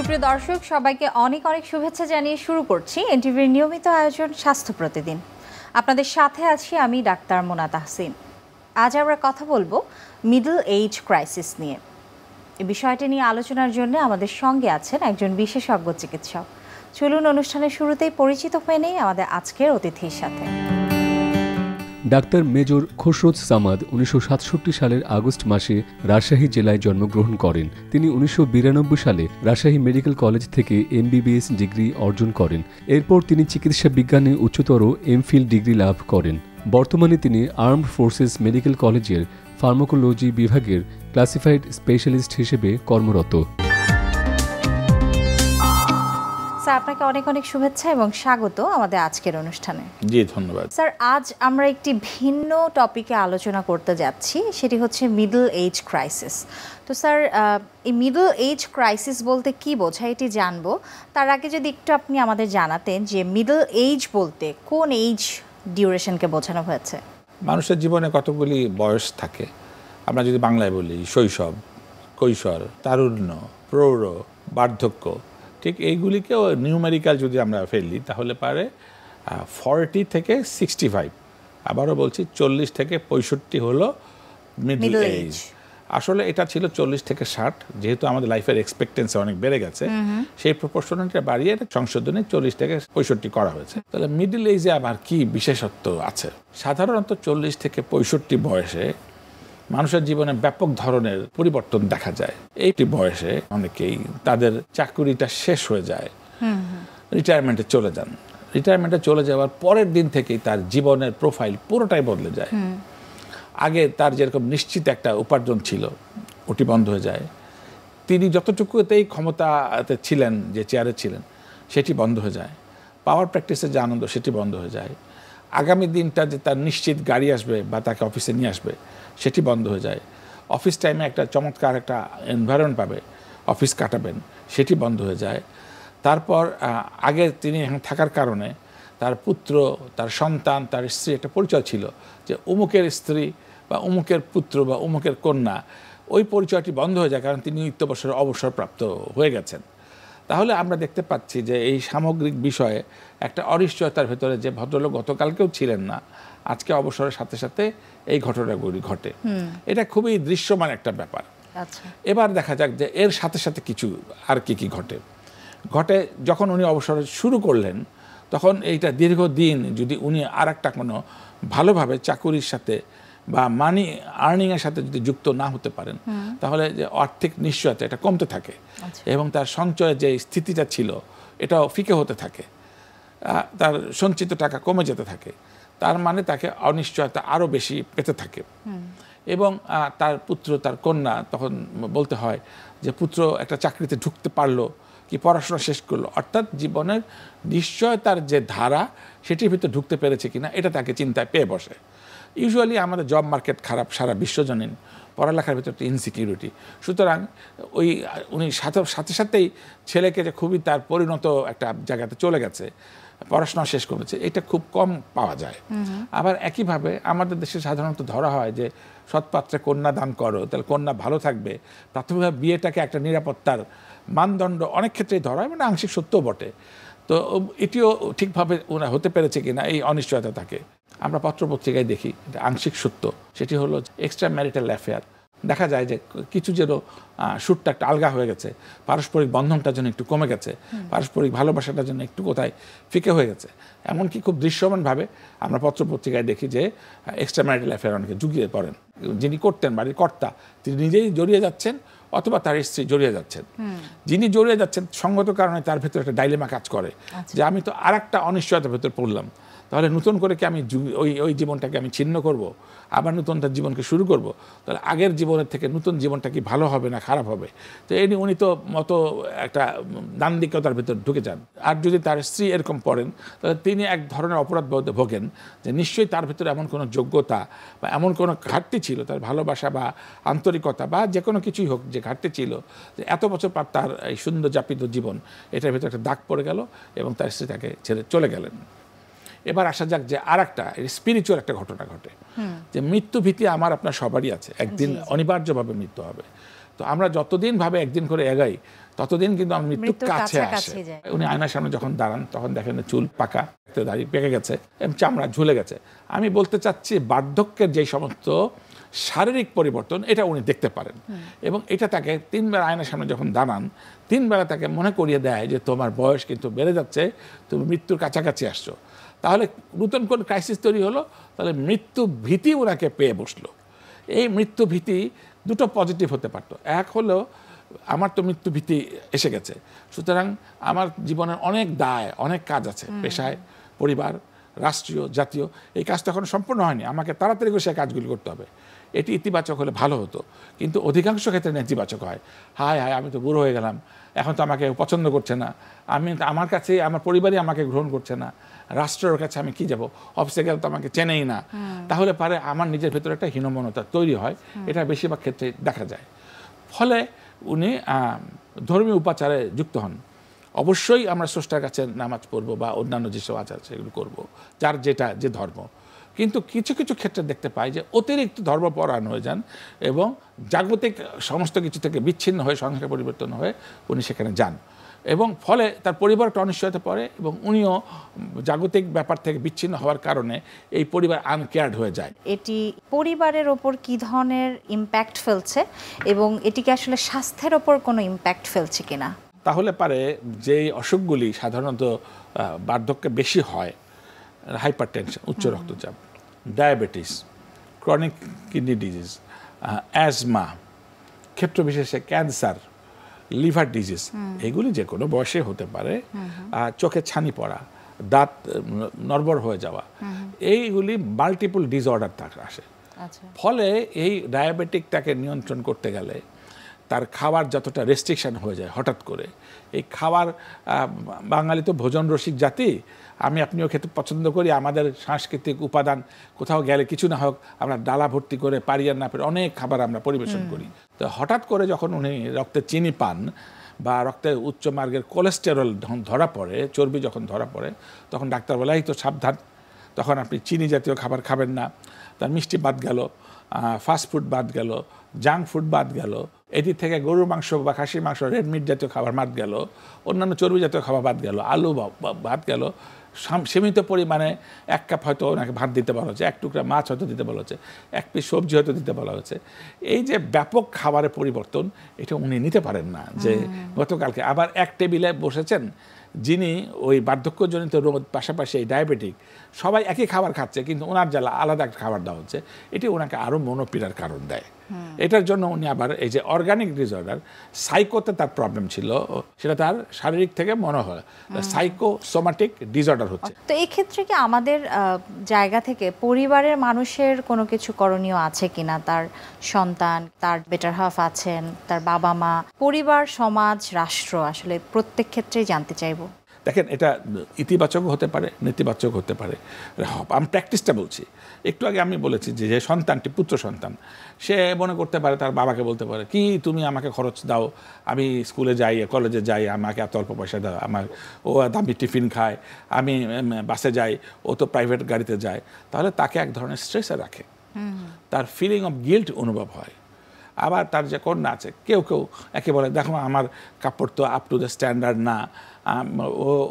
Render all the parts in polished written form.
সুপ্রিয় দর্শক, সবাইকে অনেক অনেক শুভেচ্ছা জানিয়ে শুরু করছি এনটিভির নিয়মিত আয়োজন স্বাস্থ্য প্রতিদিন। আপনাদের সাথে আছি আমি ডাক্তার মোনা তাহসিন। আজ আমরা কথা বলবো মিডল এজ ক্রাইসিস নিয়ে। এই বিষয়টি নিয়ে আলোচনার জন্য আমাদের সঙ্গে আছেন একজন বিশেষজ্ঞ চিকিৎসক। চলুন অনুষ্ঠানের শুরুতেই পরিচিত হয়ে নেই আমাদের আজকের অতিথির সাথে। ডাক্তার মেজর খসরুজ সামাদ 1967 সালের আগস্ট মাসে রাজশাহী জেলায় জন্মগ্রহণ করেন। তিনি 1992 সালে রাজশাহী মেডিকেল কলেজ থেকে MBBS ডিগ্রি অর্জন করেন। এরপর তিনি চিকিৎসা বিজ্ঞানে উচ্চতর এমফিল ডিগ্রি লাভ করেন। বর্তমানে তিনি আর্মড ফোর্সেস মেডিকেল কলেজের ফার্মাকোলজি বিভাগের ক্লাসিফাইড স্পেশালিস্ট হিসেবে কর্মরত। স্যার, আপনাকে অনেক অনেক শুভেচ্ছা এবং স্বাগত আমাদের আজকের অনুষ্ঠানে। জি, ধন্যবাদ। স্যার, আজ আমরা একটি ভিন্ন টপিকে আলোচনা করতে যাচ্ছি, সেটি হচ্ছে মিডল এজ ক্রাইসিস। তো স্যার, এই মিডল এজ ক্রাইসিস বলতে কি বোঝায় এটি জানবো। তার আগে যদি একটু আপনি আমাদের জানাতেন যে মিডল এজ বলতে কোন এজ ডিউরেশনকে বোঝানো হয়েছে? মানুষের জীবনে কতগুলি বয়স থাকে। আমরা যদি বাংলায় বলি শৈশব, কৈশোর, তারুণ্য, প্রৌঢ়, বার্ধক্য, ঠিক এইগুলিকেও নিউমেরিক্যাল যদি আমরা ফেলি তাহলে পারে 40 থেকে 65। আবারও বলছি 40 থেকে 65 হলো মিডল এজ। আসলে এটা ছিল 40 থেকে 60, যেহেতু আমাদের লাইফের এক্সপেক্টেন্সি অনেক বেড়ে গেছে, সেই প্রপোর্শনটা বাড়িয়ে সংশোধনে 40 থেকে 65 করা হয়েছে। তাহলে মিডল এজে আবার কি বিশেষত্ব আছে? সাধারণত 40 থেকে 65 বয়সে মানুষের জীবনে ব্যাপক ধরনের পরিবর্তন দেখা যায়। এইটি বয়সে অনেকেই তাদের চাকরিটা শেষ হয়ে যায়, রিটায়ারমেন্টে চলে যান। রিটায়ারমেন্টে চলে যাওয়ার পরের দিন থেকেই তার জীবনের প্রোফাইল পুরোটাই বদলে যায়। আগে তার যেরকম নিশ্চিত একটা উপার্জন ছিল, ওটি বন্ধ হয়ে যায়। তিনি যতটুকুতেই ক্ষমতাতে ছিলেন, যে চেয়ারে ছিলেন, সেটি বন্ধ হয়ে যায়। পাওয়ার প্র্যাকটিসের যে আনন্দ, সেটি বন্ধ হয়ে যায়। আগামী দিনটা যে তার নিশ্চিত গাড়ি আসবে বা তাকে অফিসে নিয়ে আসবে, সেটি বন্ধ হয়ে যায়। অফিস টাইমে একটা চমৎকার একটা এনভায়রনমেন্ট পাবে, অফিস কাটাবেন, সেটি বন্ধ হয়ে যায়। তারপর আগে তিনি এখানে থাকার কারণে তার পুত্র, তার সন্তান, তার স্ত্রী একটা পরিচয় ছিল যে অমুকের স্ত্রী বা অমুকের পুত্র বা অমুকের কন্যা, ওই পরিচয়টি বন্ধ হয়ে যায় কারণ তিনি নিত্য বছরে অবসরপ্রাপ্ত হয়ে গেছেন। তাহলে আমরা দেখতে পাচ্ছি যে এই সামগ্রিক বিষয়ে একটা অনিশ্চয়তার ভেতরে, যে ভদ্রলোক গতকালকেও ছিলেন না, আজকে অবসরের সাথে সাথে এই ঘটনাগুলি ঘটে। এটা খুবই দৃশ্যমান একটা ব্যাপার। এবার দেখা যাক যে এর সাথে সাথে কিছু আর কি ঘটে। যখন উনি অবসর শুরু করলেন, তখন এইটা দীর্ঘদিন যদি উনি আর একটা কোনো ভালোভাবে চাকুরির সাথে বা মানি আর্নিংয়ের সাথে যদি যুক্ত না হতে পারেন, তাহলে যে আর্থিক নিশ্চয়তা এটা কমতে থাকে এবং তার সঞ্চয়ের যে স্থিতিটা ছিল এটাও ফিকে হতে থাকে, তার সঞ্চিত টাকা কমে যেতে থাকে। তার মানে তাকে অনিশ্চয়তা আরও বেশি পেতে থাকে। এবং তার পুত্র, তার কন্যা, তখন বলতে হয় যে পুত্র একটা চাকরিতে ঢুকতে পারলো কি পড়াশোনা শেষ করলো, অর্থাৎ জীবনের নিশ্চয়তার যে ধারা সেটির ভিতরে ঢুকতে পেরেছে কিনা, এটা তাকে চিন্তায় পেয়ে বসে। ইউজুয়ালি আমাদের জব মার্কেট খারাপ, সারা বিশ্বজনীন, পড়ালেখার ভিতরে একটা ইনসিকিউরিটি। সুতরাং উনি সাথে সাথেই ছেলেকে যে খুবই তার পরিণত একটা জায়গাতে চলে গেছে, পড়াশোনা শেষ করেছে, এটা খুব কম পাওয়া যায়। আবার একইভাবে আমাদের দেশে সাধারণত ধরা হয় যে সৎপাত্রে কন্যা দান করো, তাহলে কন্যা ভালো থাকবে। প্রাথমিকভাবে বিয়েটাকে একটা নিরাপত্তার মানদণ্ড অনেক ক্ষেত্রেই ধরা হয়, মানে আংশিক সত্যও বটে। তো এটিও ঠিকভাবে হতে পেরেছে কিনা, এই অনিশ্চয়তা থাকে। আমরা পত্রপত্রিকায় দেখি এটা আংশিক সত্য, সেটি হলো এক্সট্রা ম্যারিটাল অ্যাফেয়ার। দেখা যায় যে কিছু যেন সুরটা একটা আলগা হয়ে গেছে, পারস্পরিক বন্ধনটা যেন একটু কমে গেছে, পারস্পরিক ভালোবাসাটা যেন একটু কোথায় ফিকে হয়ে গেছে। এমনকি খুব দৃশ্যমানভাবে আমরা পত্রপত্রিকায় দেখি যে এক্সট্রা ম্যারিটাল অ্যাফেয়ার অনেকে জড়িয়ে পড়েন। যিনি করতেন, বাড়ির কর্তা, তিনি নিজেই জড়িয়ে যাচ্ছেন অথবা তার স্ত্রী জড়িয়ে যাচ্ছেন। যিনি জড়িয়ে যাচ্ছেন, সঙ্গত কারণে তার ভেতরে একটা ডাইলেমা কাজ করে যে আমি তো আর একটা অনিশ্চয়তার ভেতর পড়লাম, তাহলে নতুন করে কি আমি ওই জীবনটাকে আমি ছিন্ন করব, আবার নতুন তার জীবনকে শুরু করব? তাহলে আগের জীবনের থেকে নতুন জীবনটা কি ভালো হবে না খারাপ হবে? তো উনি তো মতো একটা দান্দিকতার ভেতর ঢুকে যান। আর যদি তার স্ত্রী এরকম পড়েন, তাহলে তিনি এক ধরনের অপরাধ বোধে ভোগেন যে নিশ্চয়ই তার ভেতরে এমন কোনো যোগ্যতা বা এমন কোনো ঘাটতি ছিল, তার ভালোবাসা বা আন্তরিকতা বা যে কোনো কিছুই হোক, যে ঘাটতি ছিল, যে এত বছর পর তার এই সুন্দর যাপিত জীবন, এটার ভেতরে একটা দাগ পড়ে গেল এবং তার স্ত্রী তাকে ছেড়ে চলে গেলেন। এবার আসা যাক যে আর একটা স্পিরিচুয়াল একটা ঘটনা ঘটে, যে মৃত্যু ভীতি আমার আপনার সবারই আছে, একদিন অনিবার্যভাবে মৃত্যু হবে। তো আমরা যতদিন ভাবে একদিন করে এগাই ততদিন কিন্তু আমার মৃত্যুর মৃত্যুর কাছে আসে। কাছাকাছি যায়। উনি আয়নার সামনে যখন দাঁড়ান তখন দেখেন চুল পাকা, দাড়ি পেকে গেছে এবং চামড়া ঝুলে গেছে। আমি বলতে চাচ্ছি বার্ধক্যের যে সমস্ত শারীরিক পরিবর্তন এটা উনি দেখতে পারেন এবং এটা তাকে 3 বার আয়নার সামনে যখন দাঁড়ান 3 বেলা তাকে মনে করিয়ে দেয় যে তোমার বয়স কিন্তু বেড়ে যাচ্ছে, তুমি মৃত্যুর কাছাকাছি আসছো। তাহলে নতুন কোন ক্রাইসিস তৈরি হলো, তাহলে মৃত্যু ভীতি ওনাকে পেয়ে বসলো। এই মৃত্যু ভীতি দুটো পজিটিভ হতে পারতো। এক হলো আমার তো মৃত্যু ভীতি এসে গেছে, সুতরাং আমার জীবনের অনেক দায়, অনেক কাজ আছে, পেশায়, পরিবার, রাষ্ট্রীয়, জাতীয়, এই কাজটা এখন সম্পূর্ণ হয়নি, আমাকে তাড়াতাড়ি করে সেই কাজগুলি করতে হবে। এটি ইতিবাচক হলে ভালো হতো, কিন্তু অধিকাংশ ক্ষেত্রে নেতিবাচক হয়। হায় হায়, আমি তো বুড়ো হয়ে গেলাম, এখন তো আমাকে পছন্দ করছে না, আমার কাছে আমার পরিবারই আমাকে গ্রহণ করছে না, রাষ্ট্রের কাছে আমি কি যাব, অফিসে গেলে তো আমাকে চেনেই না। তাহলে পারে আমার নিজের ভেতরে একটা হীনমন্যতা তৈরি হয়, এটা বেশিরভাগ ক্ষেত্রে দেখা যায়। ফলে উনি ধর্মীয় উপাচারে যুক্ত হন। অবশ্যই আমরা স্রষ্টার কাছে নামাজ পড়বো বা অন্যান্য যেসব আচার সেগুলো করবো, যার যেটা যে ধর্ম। কিন্তু কিছু কিছু ক্ষেত্রে দেখতে পাই যে অতিরিক্ত ধর্মপরায়ণ হয়ে যান এবং জাগতিক সমস্ত কিছু থেকে বিচ্ছিন্ন হয়ে সংসার পরিবর্তন হয়ে উনি সেখানে যান এবং ফলে তার পরিবারটা অনিশ্চয়তা পড়ে এবং উনিও জাগতিক ব্যাপার থেকে বিচ্ছিন্ন হওয়ার কারণে এই পরিবার আনকেয়ার্ড হয়ে যায়। এটি পরিবারের ওপর কি ধরনের ইম্প্যাক্ট ফেলছে এবং এটিকে আসলে স্বাস্থ্যের ওপর কোনো ইম্প্যাক্ট ফেলছে কিনা? তাহলে পারে যেই অসুখগুলি সাধারণত বার্ধক্যে বেশি হয়, হাইপারটেনশন, উচ্চ রক্তচাপ, diabetes, chronic kidney disease, asthma, ক্ষেত্র বিশেষে ক্যান্সার, লিভার ডিজিজ, এগুলি যে কোনো বয়সে হতে পারে। চোখে ছানি পড়া, দাঁত নড়বড় হয়ে যাওয়া, এইগুলি মাল্টিপল ডিসঅর্ডার আসে। ফলে এই ডায়াবেটিকটাকে নিয়ন্ত্রণ করতে গেলে তার খাবার যতটা রেস্ট্রিকশন হয়ে যায় হঠাৎ করে, এই খাবার, বাঙালি তো ভোজন রসিক জাতি, আমি আপনিও খেতে পছন্দ করি, আমাদের সাংস্কৃতিক উপাদান কোথাও গেলে কিছু না হোক আমরা ডালা ভর্তি করে পারি আর না পারি অনেক খাবার আমরা পরিবেশন করি। তো হঠাৎ করে যখন উনি রক্তে চিনি পান বা রক্তে উচ্চ মার্গের কোলেস্টেরল ধরা পড়ে, চর্বি যখন ধরা পড়ে, তখন ডাক্তার বলে এই তো সাবধান, তখন আপনি চিনি জাতীয় খাবার খাবেন না। তার মিষ্টি বাদ গেল, ফাস্ট ফুড বাদ গেল, জাঙ্ক ফুড বাদ গেল, এদিক থেকে গরুর মাংস বা খাসির মাংস, রেড মিট জাতীয় খাবার বাদ গেল, অন্যান্য চর্বি জাতীয় খাবার বাদ গেল, আলু বাদ গেল, সীমিত পরিমাণে 1 কাপ হয়তো ওনাকে ভাত দিতে বলা হচ্ছে, 1 টুকরা মাছ হয়তো দিতে বলা হচ্ছে, 1 পিস সবজি হয়তো দিতে বলা হচ্ছে। এই যে ব্যাপক খাবারের পরিবর্তন, এটা উনি নিতে পারেন না। যে গতকালকে আবার এক টেবিলে বসেছেন যিনি ওই বার্ধক্যজনিত রোগ পাশাপাশি এই ডায়াবেটিক, সবাই একই খাবার খাচ্ছে কিন্তু ওনার জ্বালা আলাদা একটা খাবার দেওয়া হচ্ছে, এটি ওনাকে আরও মনোপীড়ার কারণ দেয়। এটার জন্য উনি আবার এই যে অর্গানিক ডিসঅর্ডার, সাইকোতে তার প্রবলেম ছিল, সেটা তার শারীরিক থেকে মনে হয় সাইকোসোমাটিক ডিসঅর্ডার হচ্ছে। তো এই ক্ষেত্রে কি আমাদের জায়গা থেকে পরিবারের মানুষের কোনো কিছু করণীয় আছে কিনা? তার সন্তান, তার বেটার হাফ আছেন, তার বাবা মা, পরিবার, সমাজ, রাষ্ট্র, আসলে প্রত্যেক ক্ষেত্রেই জানতে চাইবো। দেখেন, এটা ইতিবাচক হতে পারে, নেতিবাচক হতে পারে। আমি প্র্যাকটিসটা বলছি। একটু আগে আমি বলেছি যে সন্তানটি, পুত্র সন্তান, সে মনে করতে পারে, তার বাবাকে বলতে পারে কি তুমি আমাকে খরচ দাও, আমি স্কুলে যাই, কলেজে যাই, আমাকে এত অল্প পয়সা দাও, আমার ও দামি টিফিন খায়, আমি বাসে যাই, ও তো প্রাইভেট গাড়িতে যায়। তাহলে তাকে এক ধরনের স্ট্রেসে রাখে, তার ফিলিং অফ গিল্ট অনুভব হয়। আবার তার যে কন্যা আছে, কেউ কেউ একে বলে দেখো আমার কাপড় তো আপ টু দ্য স্ট্যান্ডার্ড না,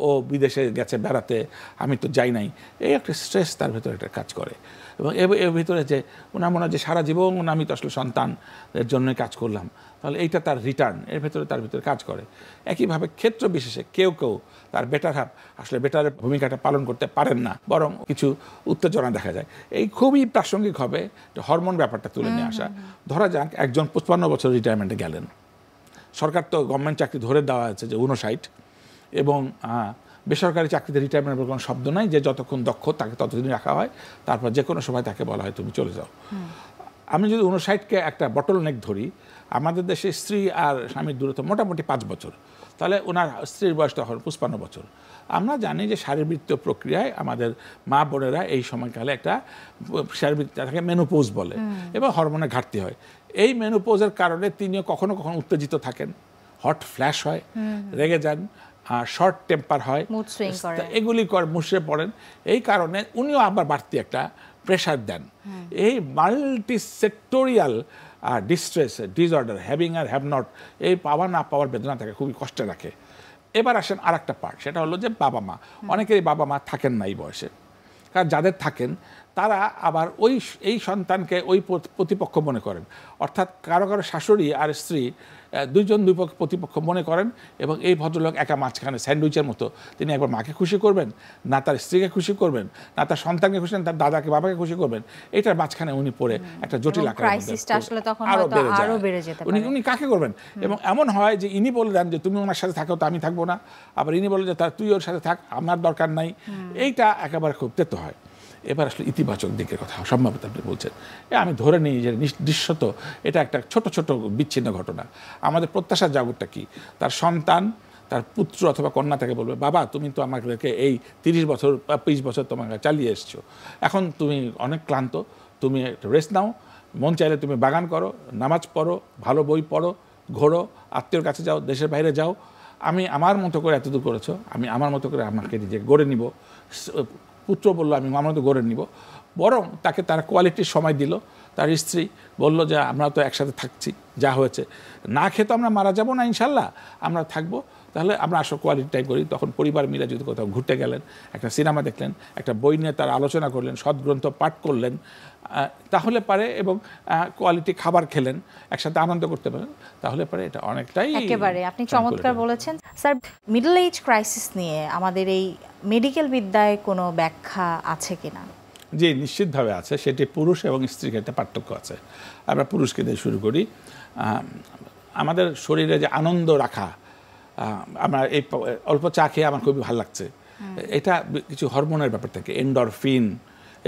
ও বিদেশে গেছে বেড়াতে, আমি তো যাই নাই। এই একটা স্ট্রেস তার ভেতরে একটা কাজ করে এবং এর ভিতরে যে ওনার মনে হয় যে সারা জীবন আমি তো আসলে সন্তানের জন্যই কাজ করলাম, তাহলে এইটা তার রিটার্ন, এর ভেতরে তার ভিতরে কাজ করে। একইভাবে ক্ষেত্র বিশেষে কেউ কেউ তার বেটার হাফ আসলে বেটারের ভূমিকাটা পালন করতে পারেন না, বরং কিছু উত্তেজনা দেখা যায়। এই খুবই প্রাসঙ্গিক হবে হরমোন ব্যাপারটা তুলে নিয়ে আসা। ধরা যাক একজন 55 বছর রিটায়ারমেন্টে গেলেন, সরকার তো গভর্নমেন্ট চাকরি ধরে দেওয়া আছে যে 59, এবং বেসরকারি চাকরিতে রিটায়ারমেন্টের কোনো শব্দ নাই, যে যতক্ষণ দক্ষ তাকে ততদিন রাখা হয়, তারপর যে কোনো সময় তাকে বলা হয় তুমি চলে যাও। আমি যদি 59কে একটা বটল নেক ধরি, আমাদের দেশে স্ত্রী আর স্বামীর দূরত্ব মোটামুটি 5 বছর, তাহলে ওনার স্ত্রীর বয়স তখন 55 বছর। আমরা জানি যে শারীরবৃত্তীয় প্রক্রিয়ায় আমাদের মা বোনেরা এই সময়কালে একটা তাকে মেনোপোজ বলে এবং হরমোনের ঘাটতি হয়। এই মেনোপোজের কারণে তিনিও কখনো কখনো উত্তেজিত থাকেন, হট ফ্ল্যাশ হয়, রেগে যান, শর্ট টেম্পার হয়, এগুলি মুশড়ে পড়েন। এই কারণে উনিও আবার বাড়তি একটা প্রেশার দেন। এই multi sectorial distress disorder, having আর হ্যাভ নট, এই পাওয়া না পাওয়ার বেদনা থাকে, খুবই কষ্টে রাখে। এবার আসেন আর একটা পার্ট, সেটা হলো যে বাবা মা। অনেকেরই বাবা মা থাকেন না এই বয়সে, কারণ যাদের থাকেন তারা আবার এই সন্তানকে ওই প্রতিপক্ষ মনে করেন, অর্থাৎ কারো কারো শাশুড়ি আর স্ত্রী দুই প্রতিপক্ষ মনে করেন, এবং এই ভদ্রলোক একা মাঝখানে স্যান্ডউইচের মতো, তিনি একবার মাকে খুশি করবেন, না তার স্ত্রীকে খুশি করবেন, না তার সন্তানকে খুশি, তার দাদাকে বাবাকে খুশি করবেন, এটার মাঝখানে উনি পড়ে একটা জটিল আকার আরো বেড়ে যায়। উনি কাকে করবেন? এবং এমন হয় যে ইনি বলে দেন যে তুমি ওনার সাথে থাকো, তো আমি থাকবো না, আবার ইনি বলে যে তুই ওর সাথে থাক, আমার দরকার নাই। এইটা একেবারে খুব তেতো হয়। এবার আসলে ইতিবাচক দিকের কথা সম্ভবত আপনি বলছেন, আমি ধরে নিই যে দৃশ্যত এটা একটা ছোট ছোট বিচ্ছিন্ন ঘটনা। আমাদের প্রত্যাশার জগৎটা কি? তার সন্তান, তার পুত্র অথবা কন্যা তাকে বলবে, বাবা তুমি তো আমাকে এই 30 বছর বা 20 বছর তোমাকে চালিয়ে এসছো, এখন তুমি অনেক ক্লান্ত, তুমি রেস্ট নাও, মন চাইলে তুমি বাগান করো, নামাজ পড়ো, ভালো বই পড়ো, ঘোরো, আত্মীয়র কাছে যাও, দেশের বাইরে যাও, আমি আমার মতো করে এতদূর করেছো, আমি আমার মতো করে আমাকে নিজে গড়ে নিব। পুত্র বললো আমি আমার মতো গড়ে নিব, বরং তাকে তারা কোয়ালিটির সময় দিল। তার স্ত্রী বলল যে আমরা তো একসাথে থাকছি, যা হয়েছে না খেয়ে তো আমরা মারা যাব না, ইনশাল্লাহ আমরা থাকবো, তাহলে আমরা আসো কোয়ালিটি টাইম করি। তখন পরিবার মিলে যদি কোথাও ঘুরতে গেলেন, একটা সিনেমা দেখলেন, একটা বই নিয়ে তারা আলোচনা করলেন, সদ্গ্রন্থ পাঠ করলেন, তাহলে পারে, এবং কোয়ালিটি খাবার খেলেন, একসাথে আনন্দ করতে পারেন, তাহলে পারে এটা অনেকটাই। একেবারে আপনি চমৎকার বলেছেন স্যার। মিডল এজ ক্রাইসিস নিয়ে আমাদের এই মেডিকেল বিদ্যায় কোনো ব্যাখ্যা আছে কিনা? যে নিশ্চিতভাবে আছে, সেটি পুরুষ এবং স্ত্রীর ক্ষেত্রে পার্থক্য আছে। আমরা পুরুষকে দিয়ে শুরু করি। আমাদের শরীরে যে আনন্দ রাখা, আমার এই অল্প চা খেয়ে আমার খুবই ভালো লাগছে, এটা কিছু হরমোনের ব্যাপার থাকে, এন্ডরফিন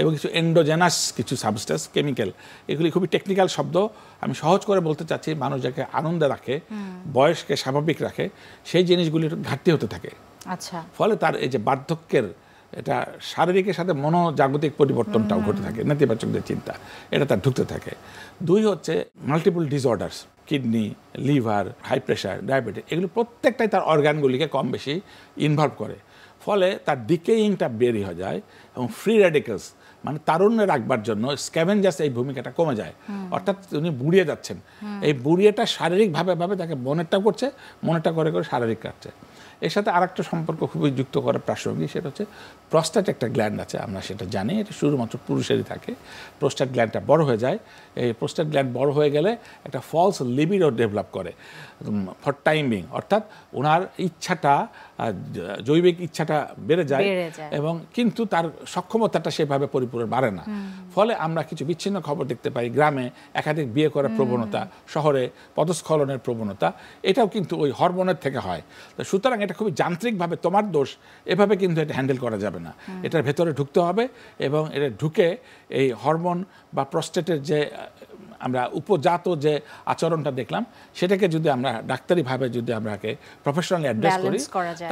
এবং কিছু এন্ডোজেনাস কিছু সাবস্টেন্স, কেমিক্যাল, এগুলি খুবই টেকনিক্যাল শব্দ। আমি সহজ করে বলতে চাচ্ছি, মানুষ যাকে আনন্দে রাখে, বয়সকে স্বাভাবিক রাখে, সেই জিনিসগুলির ঘাটতি হতে থাকে। আচ্ছা, ফলে তার এই যে বার্ধক্যের এটা শারীরিকের সাথে মনোজাগতিক পরিবর্তনটাও ঘটে থাকে, নেতিবাচক যে চিন্তা এটা তার ঢুকতে থাকে। দুই হচ্ছে multiple disorders, kidney, liver, high pressure, diabetes, এগুলো প্রত্যেকটাই তার অর্গানগুলিকে কম বেশি ইনভলভ করে। ফলে তার ডিকেইংটা বেরি হয়ে যায়, এবং ফ্রি রেডিক্যালস মানে তারুণ্যে রাখবার জন্য স্ক্যাভেঞ্জার্স এই ভূমিকাটা কমে যায়। অর্থাৎ উনি বুড়িয়ে যাচ্ছেন, এই বুড়িয়েটা শারীরিকভাবে তাকে মনেরটা করছে, মনেরটা করে করে শারীরিক কাটছে। এর সাথে আরেকটা সম্পর্ক খুবই যুক্ত করা প্রাসঙ্গিক, সেটা হচ্ছে প্রস্টেট একটা গ্ল্যান্ড আছে, আমরা সেটা জানি, এটা শুধুমাত্র পুরুষেরই থাকে। প্রস্টেট গ্ল্যান্ডটা বড় হয়ে যায়, এই প্রস্টেট গ্ল্যান্ড বড় হয়ে গেলে একটা ফলস লিবিডো ডেভেলপ করে ফর টাইম বিং, অর্থাৎ ওনার ইচ্ছাটা, জৈবিক ইচ্ছাটা বেড়ে যায়, এবং কিন্তু তার সক্ষমতাটা সেভাবে পরিপূর্ণ বাড়ে না। ফলে আমরা কিছু বিচ্ছিন্ন খবর দেখতে পাই, গ্রামে একাধিক বিয়ে করার প্রবণতা, শহরে পদস্খলনের প্রবণতা, এটাও কিন্তু ওই হরমোনের থেকে হয়। তো সুতরাং এটা খুবই যান্ত্রিকভাবে তোমার দোষ এভাবে কিন্তু এটা হ্যান্ডেল করা যাবে না, এটার ভেতরে ঢুকতে হবে, এবং এটা ঢুকে এই হরমোন বা প্রস্টেটের যে আমরা উপজাত যে আচরণটা দেখলাম, সেটাকে যদি আমরা ডাক্তারিভাবে যদি আমরাকে প্রফেশনালি অ্যাড্রেস করি,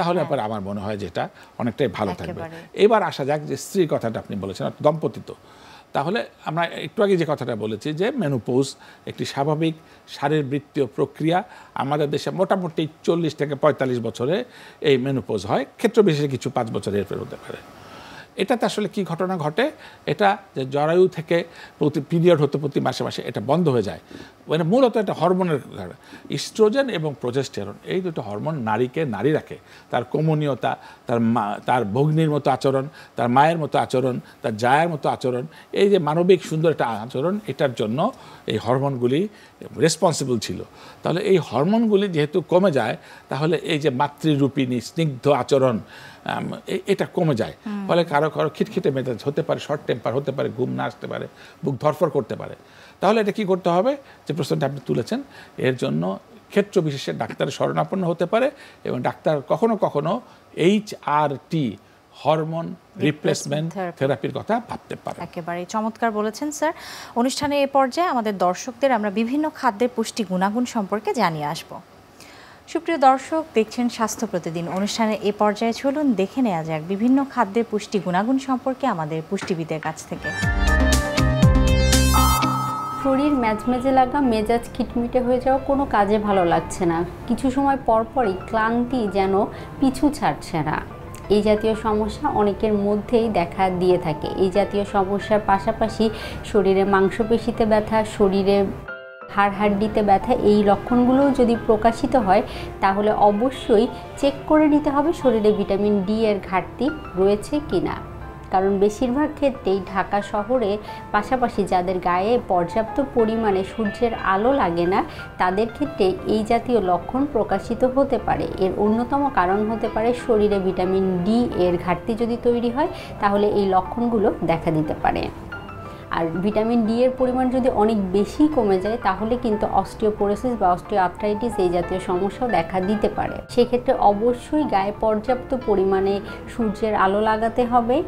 তাহলে পরে আমার মনে হয় যে এটা অনেকটাই ভালো থাকবে। এবার আসা যাক যে স্ত্রীর কথাটা আপনি বলেছেন, দম্পতিত্ব। তাহলে আমরা একটু আগে যে কথাটা বলেছি যে মেনোপজ একটি স্বাভাবিক শারীরবৃত্তীয় প্রক্রিয়া, আমাদের দেশে মোটামুটি 40 থেকে 45 বছরে এই মেনোপজ হয়, ক্ষেত্র বিশেষে কিছু 5 বছরে এরপর হতে পারে। এটাতে আসলে কি ঘটনা ঘটে, এটা যে জরায়ু থেকে প্রতি পিরিয়ড হতে প্রতি মাসে মাসে এটা বন্ধ হয়ে যায়, মানে মূলত এটা হরমোনের কারণে। ইস্ট্রোজেন এবং প্রোজেস্টেরন এই দুটো হরমোন নারীকে নারী রাখে, তার কমনীয়তা, তার ভগ্নির মতো আচরণ, তার মায়ের মতো আচরণ, তার জায়ের মতো আচরণ, এই যে মানবিক সুন্দর একটা আচরণ, এটার জন্য এই হরমোনগুলি রেসপন্সিবল ছিল। তাহলে এই হরমোনগুলি যেহেতু কমে যায়, তাহলে এই যে মাতৃরূপিণী স্নিগ্ধ আচরণ এটা কমে যায়। ফলে কারো কারো খিটখিটে মেজাজ হতে পারে, শর্ট টেম্পার হতে পারে, ঘুম না আসতে পারে, বুক ধরফর করতে পারে। তাহলে এটা কি করতে হবে, যে প্রশ্নটা আপনি তুলেছেন, এর জন্য ক্ষেত্র বিশেষে ডাক্তারের শরণাপন্ন হতে পারে, এবং ডাক্তার কখনো কখনো HRT হরমোন রিপ্লেসমেন্ট থেরাপির কথা ভাবতে পারে। একেবারে চমৎকার বলেছেন স্যার। অনুষ্ঠানে এ পর্যায়ে আমাদের দর্শকদের আমরা বিভিন্ন খাদ্যের পুষ্টি গুণাগুণ সম্পর্কে জানিয়ে আসব। সুপ্রিয় দর্শক, দেখছেন স্বাস্থ্য প্রতিদিন। অনুষ্ঠানে এ পর্যায়ে চলুন দেখে নেওয়া যাক বিভিন্ন খাদ্যের পুষ্টি গুণাগুণ সম্পর্কে আমাদের পুষ্টিবিদের কাছ থেকে। শরীর ম্যাজমেজে লাগা, মেজাজ খিটমিটে হয়ে যাওয়া, কোনো কাজে ভালো লাগছে না, কিছু সময় পরপরই ক্লান্তি যেন পিছু ছাড়ছে না। এই জাতীয় সমস্যা অনেকের মধ্যেই দেখা দিয়ে থাকে। এই জাতীয় সমস্যার পাশাপাশি শরীরে মাংসপেশিতে ব্যথা, শরীরে হাড়হাড্ডিতে ব্যথা, এই লক্ষণগুলোও যদি প্রকাশিত হয় তাহলে অবশ্যই চেক করে নিতে হবে শরীরে ভিটামিন ডি এর ঘাটতি রয়েছে কিনা। কারণ বেশিরভাগ ক্ষেত্রেই ঢাকা শহরে পাশাপাশি যাদের গায়ে পর্যাপ্ত পরিমাণে সূর্যের আলো লাগে না তাদের ক্ষেত্রে এই জাতীয় লক্ষণ প্রকাশিত হতে পারে। এর অন্যতম কারণ হতে পারে শরীরে ভিটামিন ডি এর ঘাটতি যদি তৈরি হয় তাহলে এই লক্ষণগুলো দেখা দিতে পারে। আর ভিটামিন ডি এর পরিমাণ যদি অনেক বেশি কমে যায় তাহলে কিন্তু অস্টিওপোরোসিস বা অস্টিওআর্থ্রাইটিস এই জাতীয় সমস্যাও দেখা দিতে পারে। সেক্ষেত্রে অবশ্যই গায়ে পর্যাপ্ত পরিমাণে সূর্যের আলো লাগাতে হবে।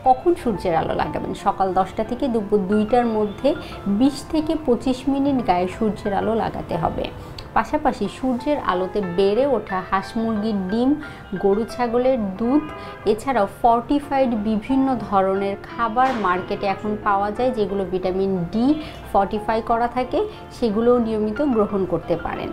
কখন সূর্যের আলো লাগাবেন? সকাল 10টা থেকে দুপুর 2টার মধ্যে 20 থেকে 25 মিনিট গায়ে সূর্যের আলো লাগাতে হবে। পাশাপাশি সূর্যের আলোতে বেড়ে ওঠা হাঁস মুরগির ডিম, গরু ছাগলের দুধ, এছাড়াও ফর্টিফাইড বিভিন্ন ধরনের খাবার মার্কেটে এখন পাওয়া যায় যেগুলো ভিটামিন ডি ফর্টিফাই করা থাকে, সেগুলোও নিয়মিত গ্রহণ করতে পারেন।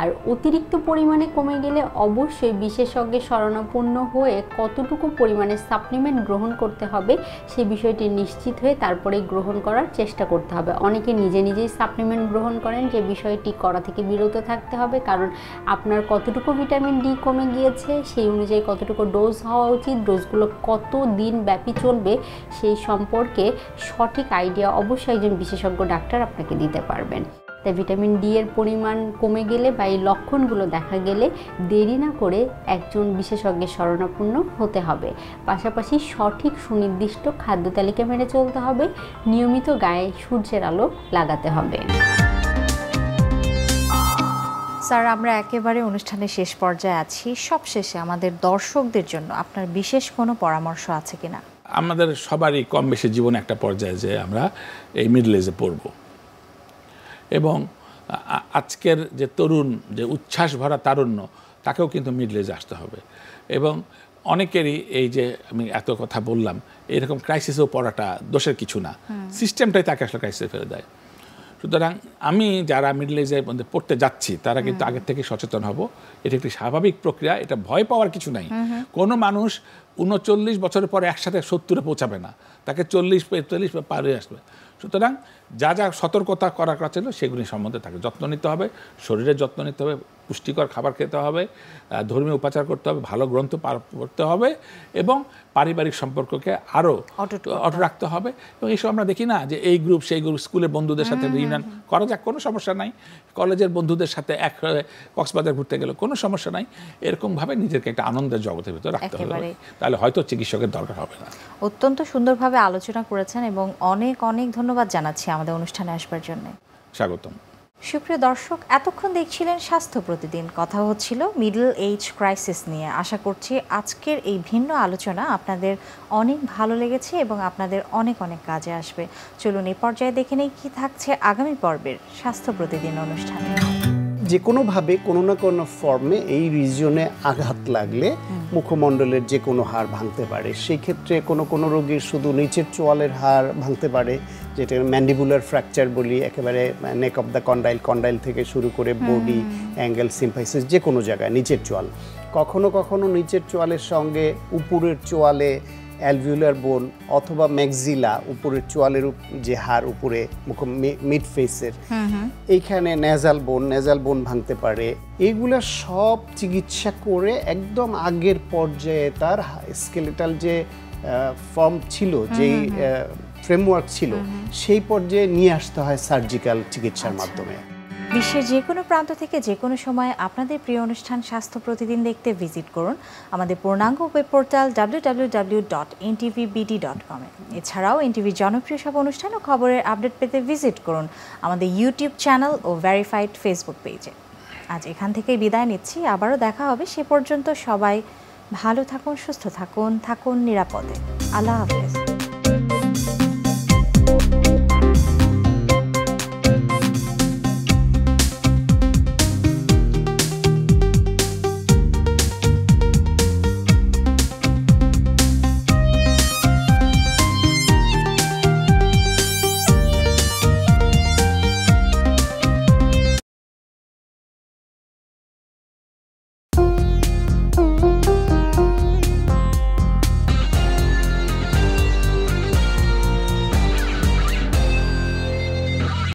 আর অতিরিক্ত পরিমাণে কমে গেলে অবশ্যই বিশেষজ্ঞের শরণাপন্ন হয়ে কতটুকু পরিমাণে সাপ্লিমেন্ট গ্রহণ করতে হবে সেই বিষয়টি নিশ্চিত হয়ে তারপরে গ্রহণ করার চেষ্টা করতে হবে। অনেকে নিজে নিজেই সাপ্লিমেন্ট গ্রহণ করেন, যে বিষয়টি করা থেকে বিরত থাকতে হবে। কারণ আপনার কতটুকু ভিটামিন ডি কমে গিয়েছে সেই অনুযায়ী কতটুকু ডোজ হওয়া উচিত, ডোজগুলো কত দিন ব্যাপী চলবে সেই সম্পর্কে সঠিক আইডিয়া অবশ্যই একজন বিশেষজ্ঞ ডাক্তার আপনাকে দিতে পারবেন। তাই ভিটামিন ডি এর পরিমাণ কমে গেলে বা এই লক্ষণগুলো দেখা গেলে দেরি না করে একজন বিশেষজ্ঞের শরণাপন্ন হতে হবে। পাশাপাশি সঠিক সুনির্দিষ্ট খাদ্য তালিকা মেনে চলতে হবে, নিয়মিত গায়ে সূর্যের আলো লাগাতে হবে। স্যার, আমরা একেবারে অনুষ্ঠানের শেষ পর্যায়ে আছি। সবশেষে আমাদের দর্শকদের জন্য আপনার বিশেষ কোনো পরামর্শ আছে কিনা? আমাদের সবারই কম বেশি জীবনে একটা পর্যায়ে যে আমরা এই মিডল এজে পড়ব, এবং আজকের যে তরুণ, যে উচ্ছ্বাস ভরা তারুণ্য, তাকেও কিন্তু মিডল এজে আসতে হবে। এবং অনেকেরই এই যে আমি এত কথা বললাম, এরকম ক্রাইসিসেও পড়াটা দোষের কিছু না, সিস্টেমটাই তাকে আসলে ক্রাইসিসে ফেলে দেয়। সুতরাং আমি যারা মিডল এজের মধ্যে পড়তে যাচ্ছি তারা কিন্তু আগের থেকে সচেতন হব। এটা একটি স্বাভাবিক প্রক্রিয়া, এটা ভয় পাওয়ার কিছু নাই। কোনো মানুষ 39 বছরের পরে একসাথে 70-এ পৌঁছাবে না, তাকে 40-45 পার হয়ে আসবে। সুতরাং যা যা সতর্কতা করার কথা ছিল সেগুলি সম্বন্ধে তাকে যত্ন নিতে হবে, শরীরের যত্ন নিতে হবে, পুষ্টিকর খাবার খেতে হবে, ধর্মীয় উপাচার করতে হবে, ভালো গ্রন্থ পড়তে হবে, এবং পারিবারিক সম্পর্ককে আরও অটুট রাখতে হবে। এবং এইসব আমরা দেখি না যে এই গ্রুপ সেই গ্রুপ, স্কুলের বন্ধুদের সাথে রিউনিয়ন করা যাক, কোনো সমস্যা নাই। কলেজের বন্ধুদের সাথে এক কক্সবাজার ঘুরতে গেলে কোনো সমস্যা নাই। এরকমভাবে নিজেকে একটা আনন্দের জগতের ভিতরে রাখতে হবে, তাহলে হয়তো চিকিৎসকের দরকার হবে না। অত্যন্ত সুন্দরভাবে আলোচনা করেছেন এবং অনেক অনেক ধন্যবাদ জানাচ্ছি আমাদের অনুষ্ঠানে আসবার জন্য। স্বাগতম। সুপ্রিয় দর্শক, এতক্ষণ দেখছিলেন স্বাস্থ্য প্রতিদিন। কথা হচ্ছিল মিডল এজ ক্রাইসিস নিয়ে। আশা করছি আজকের এই ভিন্ন আলোচনা আপনাদের অনেক ভালো লেগেছে এবং আপনাদের অনেক অনেক কাজে আসবে। চলুন এই পর্যায়ে দেখে নেই কি থাকছে আগামী পর্বের স্বাস্থ্য প্রতিদিন অনুষ্ঠানে। যে কোনোভাবে কোনো না কোনো ফর্মে এই রিজিয়নে আঘাত লাগলে মুখমণ্ডলের যে কোনো হাড় ভাঙতে পারে। সেই ক্ষেত্রে কোনো কোনো রোগীর শুধু নিচের চোয়ালের হাড় ভাঙতে পারে, যেটা ম্যান্ডিবুলার ফ্র্যাকচার বলি, একেবারে নেক অফ দ্য কন্ডাইল থেকে শুরু করে বডি, অ্যাঙ্গেল, সিম্পাইসিস, যে কোনো জায়গায় নিচের চোয়াল। কখনো কখনো নিচের চোয়ালের সঙ্গে উপরের চোয়ালে অ্যালভিউলার বোন অথবা ম্যাক্সিলা, উপরের চোয়ালের যে হাড় উপরে মিড ফেসের এইখানে নেজাল বোন ভাঙতে পারে। এইগুলা সব চিকিৎসা করে একদম আগের পর্যায়ে তার স্কেলেটাল যে ফর্ম ছিল, যেই ফ্রেমওয়ার্ক ছিল, সেই পর্যায়ে নিয়ে আসতে হয় সার্জিক্যাল চিকিৎসার মাধ্যমে। বিশ্বের যে কোনো প্রান্ত থেকে যে কোনো সময় আপনাদের প্রিয় অনুষ্ঠান স্বাস্থ্য প্রতিদিন দেখতে ভিজিট করুন আমাদের পূর্ণাঙ্গ ওয়েব পোর্টাল www.ntvbd.com। এছাড়াও এনটিভির জনপ্রিয় সব অনুষ্ঠান ও খবরের আপডেট পেতে ভিজিট করুন আমাদের ইউটিউব চ্যানেল ও ভেরিফাইড ফেসবুক পেজে। আজ এখান থেকেই বিদায় নিচ্ছি, আবারও দেখা হবে। সে পর্যন্ত সবাই ভালো থাকুন, সুস্থ থাকুন, নিরাপদে। আল্লাহ হাফেজ।